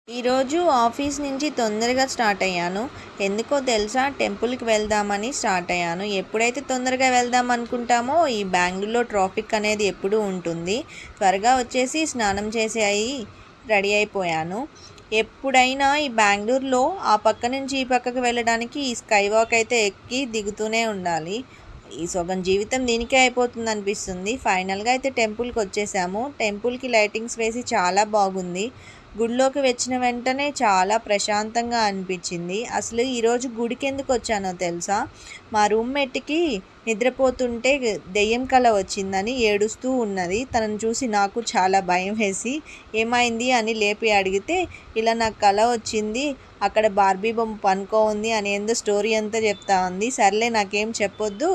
ఈరోజు ఆఫీస్ నుంచి తొందరగా స్టార్ట్ అయ్యాను. ఎందుకో తెలుసా? టెంపుల్‌కి వెళ్దామని స్టార్ట్ అయ్యాను. ఎప్పుడైతే తొందరగా వెళ్దాం అనుకుంటామో ఈ బెంగుళూరులో ట్రాఫిక్ అనేది ఎప్పుడూ ఉంటుంది. త్వరగా వచ్చేసి స్నానం చేసి రెడీ అయిపోయాను. ఎప్పుడైనా ఈ బెంగుళూరులో ఆ పక్క నుంచి ఈ పక్కకి వెళ్ళడానికి ఈ స్కై వాక్ అయితే ఎక్కి దిగుతూనే ఉండాలి. ఈ సగం జీవితం దీనికే అయిపోతుంది అనిపిస్తుంది. ఫైనల్‌గా అయితే టెంపుల్‌కి వచ్చేసాము. టెంపుల్‌కి లైటింగ్స్ వేసి చాలా బాగుంది. గుడిలోకి వచ్చిన వెంటనే చాలా ప్రశాంతంగా అనిపించింది. అసలు ఈరోజు గుడికి ఎందుకు వచ్చానో తెలుసా? మా రూమ్మేట్‌కి నిద్రపోతుంటే దెయ్యం కల వచ్చిందని ఏడుస్తూ ఉన్నది. తనను చూసి నాకు చాలా భయం వేసి ఏమైంది అని లేపి అడిగితే, ఇలా నాకు కల వచ్చింది, అక్కడ బార్బీ బొమ్మ పనుకో ఉంది అని ఏందో స్టోరీ అంతా చెప్తా ఉంది. సర్లే నాకేం చెప్పొద్దు,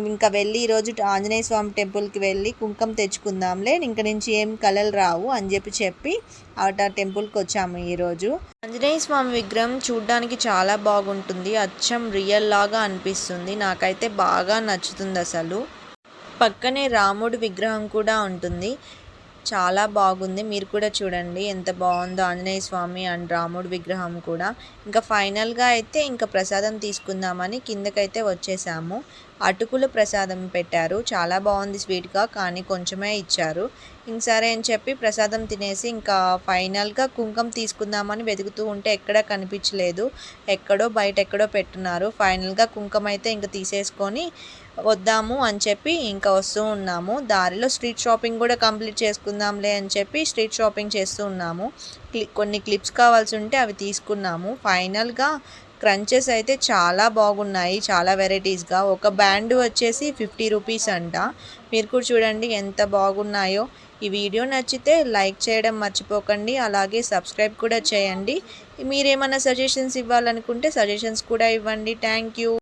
ఇంకా వెళ్ళి ఈరోజు ఆంజనేయ స్వామి టెంపుల్కి వెళ్ళి కుంకుమ తెచ్చుకుందాంలే, ఇంక నుంచి ఏం కలలు రావు అని చెప్పి ఆ టెంపుల్కి వచ్చాము. ఈరోజు ఆంజనేయ స్వామి విగ్రహం చూడ్డానికి చాలా బాగుంటుంది. అచ్చం రియల్ లాగా అనిపిస్తుంది. నాకైతే బాగా నచ్చుతుంది. అసలు పక్కనే రాముడి విగ్రహం కూడా ఉంటుంది. చాలా బాగుంది. మీరు కూడా చూడండి ఎంత బాగుందో ఆంజనేయ స్వామి అండ్ రాముడి విగ్రహం కూడా. ఇంకా ఫైనల్గా అయితే ఇంకా ప్రసాదం తీసుకుందామని కిందకైతే వచ్చేసాము. అటుకుల ప్రసాదం పెట్టారు. చాలా బాగుంది స్వీట్గా, కానీ కొంచెమే ఇచ్చారు. ఇంక సరే అని చెప్పి ప్రసాదం తినేసి ఇంకా ఫైనల్గా కుంకుమ తీసుకుందామని వెతుకుతూ ఉంటే ఎక్కడా కనిపించలేదు. బయట ఎక్కడో పెట్టున్నారు. ఫైనల్గా కుంకుమ అయితే ఇంక తీసేసుకొని వద్దాము అని చెప్పి ఇంకా వస్తూ ఉన్నాము. దారిలో స్ట్రీట్ షాపింగ్ కూడా కంప్లీట్ చేసుకుందాంలే అని చెప్పి స్ట్రీట్ షాపింగ్ చేస్తూ ఉన్నాము. కొన్ని క్లిప్స్ కావాల్సి ఉంటే అవి తీసుకున్నాము. ఫైనల్గా క్రంచెస్ అయితే చాలా బాగున్నాయి, చాలా వెరైటీస్గా. ఒక బ్యాండ్ వచ్చేసి 50 రూపీస్ అంట. మీరు కూడా చూడండి ఎంత బాగున్నాయో. ఈ వీడియో నచ్చితే లైక్ చేయడం మర్చిపోకండి, అలాగే సబ్స్క్రైబ్ కూడా చేయండి. మీరేమైనా సజెషన్స్ ఇవ్వాలనుకుంటే సజెషన్స్ కూడా ఇవ్వండి. Thank you.